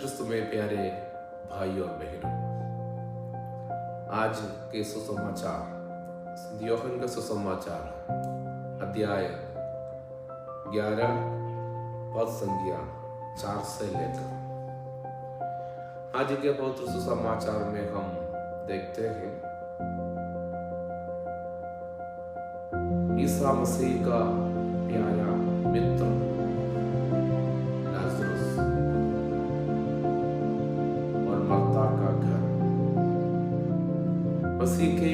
क्रिस्त में प्यारे भाई और बहनों, आज के सुसमाचार यूहन्ना का सुसमाचार अध्याय 11 पद संज्ञा 4 से लेकर आज के पवित्र सुसमाचार में हम देखते हैं ईसा मसीह का प्यारा मित्र लाजरस और मर्ता का घर। मसीह के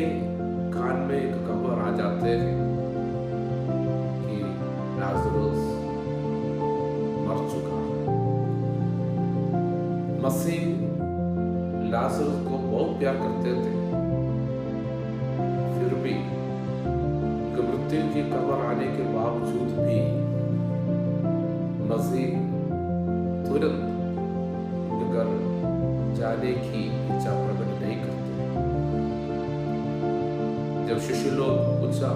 कान में एक खबर आ जाते हैं कि लाजरस मर चुका है। मसीह लाजरस को बहुत प्यार करते थे, फिर भी मृत्यु की खबर आने के बावजूद भी मसीह तुरंत घर जाने की इच्छा प्रकट नहीं करते। जब शिष्य लोग पूछा,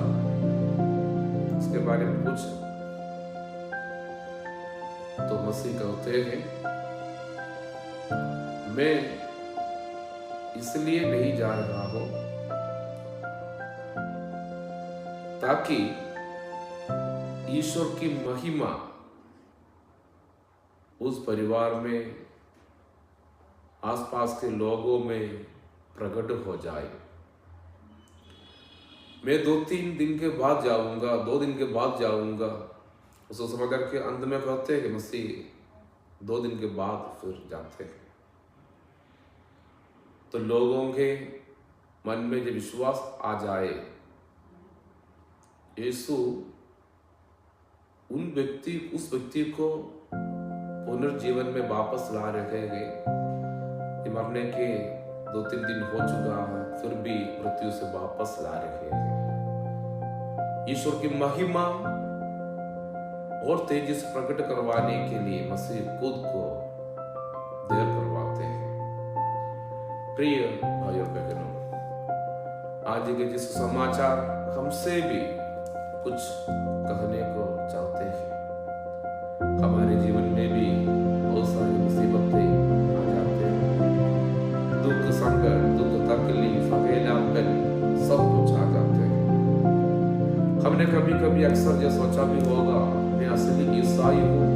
इसके बारे में पूछा, तो मसीह कहते हैं, मैं इसलिए नहीं जा रहा हूं ताकि ईश्वर की महिमा उस परिवार में, आसपास के लोगों में प्रकट हो जाए। मैं 2-3 दिन के बाद जाऊंगा, 2 दिन के बाद जाऊंगा। उसको समझ के अंत में कहते हैं कि मसीह 2 दिन के बाद फिर जाते हैं। तो लोगों के मन में जब विश्वास आ जाए, यीशु उस व्यक्ति को पुनर्जीवन में वापस ला रहे हैं। मरने के 2-3 दिन हो चुका है, फिर भी मृत्यु से वापस ला रहे हैं। ईश्वर की महिमा और तेजी से प्रकट करवाने के लिए मसीह खुद को देर करवाते हैं। प्रिय भाइयों बहनों, आज के जिस समाचार हमसे भी कुछ कहने को चाहते हैं। हमारे जीवन में भी बहुत सारी मुसीबतें आ जाते हैं, दुख संकट, दुख तकलीफ, अकेलापन, सब कुछ आ जाते हैं। हमने कभी कभी अक्सर ये सोचा भी होगा, मैं असली ईसाई हूँ,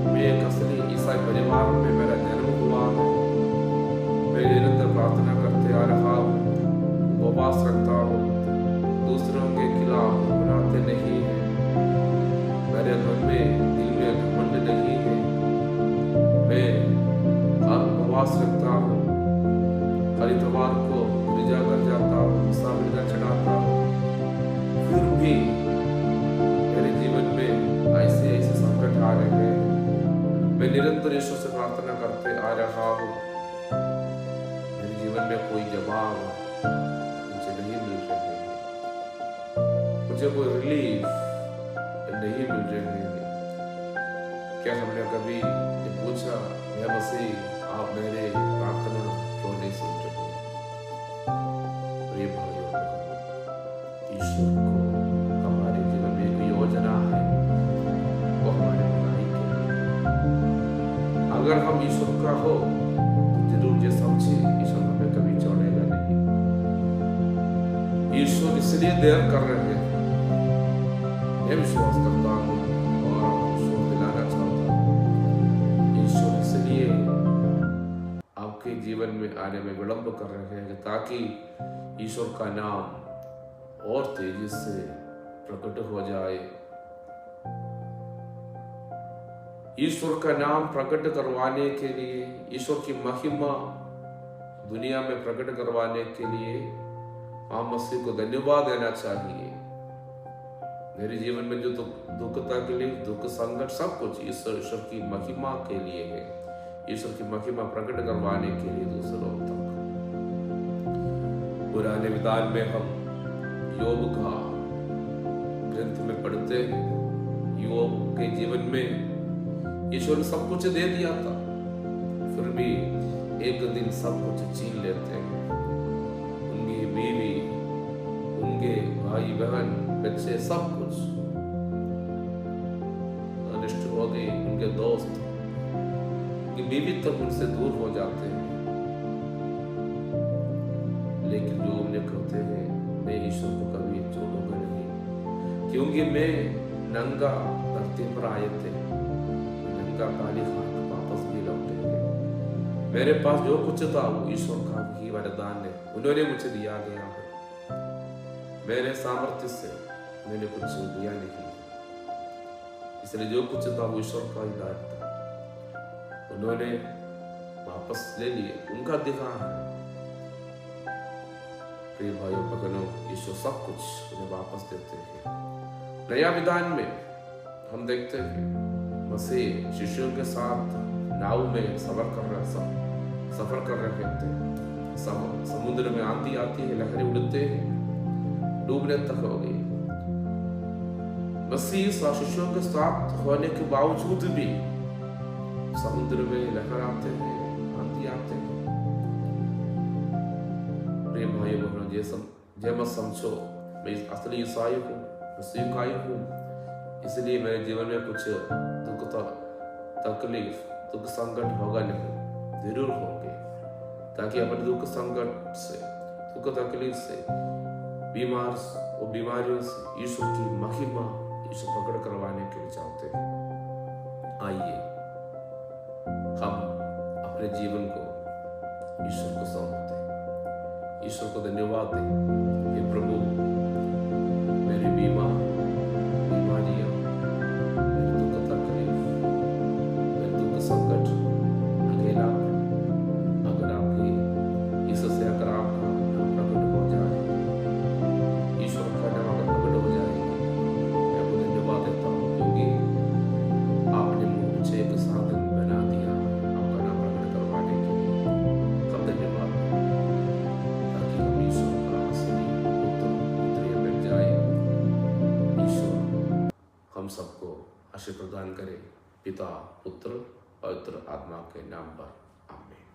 मैं एक असली ईसाई परिवार में मेरा जन्म हुआ है, मैं निरंतर प्रार्थना करते आ रहा हूँ, उपवास रखता हूँ, दूसरों के खिलाफ बनाते नहीं है, मेरे घर में दिल में घमंड नहीं है, मैं उपवास रखता हूँ, हर इतवार को गिरजा कर जाता हूँ, सामने चढ़ाता हूँ, फिर भी मेरे जीवन में ऐसे संकट आ रहे हैं। मैं निरंतर ईश्वर से प्रार्थना करते आ रहा हूँ, मेरे जीवन में कोई जवाब मुझे नहीं मिल रहे हैं, मुझे कोई रिलीफ नहीं मिल रहे हैं। क्या हमने कभी ये पूछा, या मसीह आप मेरे प्रार्थना क्यों नहीं सुन रहे? प्रिय भाइयों, ईश्वर को हमारे जीवन में एक योजना है, वो हमारे भलाई के लिए। अगर हम ईश्वर का हो तो जरूर ये समझे, ईश्वर हमें कभी छोड़ेगा नहीं। ईश्वर इसलिए देर कर रहे हैं, मैं विश्वास करता हूँ और आपको दिलाना चाहता हूँ, ईश्वर इसलिए आपके जीवन में आने में विलंब कर रहे हैं ताकि ईश्वर का नाम और तेजी से प्रकट हो जाए। ईश्वर का नाम प्रकट करवाने के लिए, ईश्वर की महिमा दुनिया में प्रकट करवाने के लिए हम मसीह को धन्यवाद देना चाहिए। मेरे जीवन में जो दुख तकलीफ, दुख संकट, सब कुछ ईश्वर की महिमा के लिए है, ईश्वर की महिमा प्रकट करवाने के लिए दूसरों तक। पुराने विधान में हम योग का ग्रंथ में पढ़ते हैं, योग के जीवन में ईश्वर ने सब कुछ दे दिया था, फिर भी एक दिन सब कुछ छीन लेते हैं। उनकी बीवी, उनके भाई बहन, बच्चे, सब कुछ अनिष्ट हो गए। उनके दोस्त उनकी बीवी तक उनसे दूर हो जाते हैं, लेकिन जो उन्हें कहते हैं मैं ईश्वर को कभी छोड़ूंगा नहीं, क्योंकि मैं नंगा धरती पर आए थे, नंगा काली हाथ वापस भी लौटेंगे। मेरे पास जो कुछ था वो ईश्वर का ही वरदान है, उन्होंने मुझे दिया गया है। मेरे सामर्थ्य से मैंने कुछ दिया नहीं, इसलिए जो कुछ था वो ईश्वर का ही दान था, उन्होंने वापस ले लिए, उनका अधिकार है। प्रिय भाइयों बहनों, ईश्वर सब कुछ उन्हें वापस देते हैं। नया विधान में हम देखते हैं मसीह शिष्यों के साथ नाव में सफर कर रहे थे। समुद्र में आंधी आती है, लहरें उड़ते हैं, डूबने तक हो गई। मसीह शिष्यों के साथ होने के बावजूद भी समुद्र में लहर आते हैं, आंधी आते हैं। प्रिय भाई बहनों, जय मत समझो मैं असली ईसाई हूँ, मसीहाई हूँ, इसलिए मेरे जीवन में कुछ दुख तकलीफ दुख संकट होगा नहीं, जरूर होंगे, ताकि अपने दुख संकट से दुख तकलीफ से बीमारियों से ईश्वर की महिमा ईश्वर प्रकट करवाने के लिए चाहते हैं। आइए हम अपने जीवन को ईश्वर को सौंप दें, ईश्वर को धन्यवाद दें। हे प्रभु, मेरी बीमारियां, मेरे दुख तकलीफ, मेरे दुख संकट, अकेला अगर आपकी इससे अगर आपका नाम प्रकट हो जाए, ईश्वर का नाम अगर प्रकट हो जाएगी, मैं आपको धन्यवाद देता हूँ, क्योंकि आपने मुझे एक साधन बना दिया आपका नाम प्रकट करवाने के लिए। हम धन्यवाद ताकि हम ईश्वर का असली पुत्र पुत्रियां बन जाए। ईश्वर हम सबको आशीर्वाद प्रदान करे, पिता पुत्र पवित्र आत्मा के नाम पर, आमीन।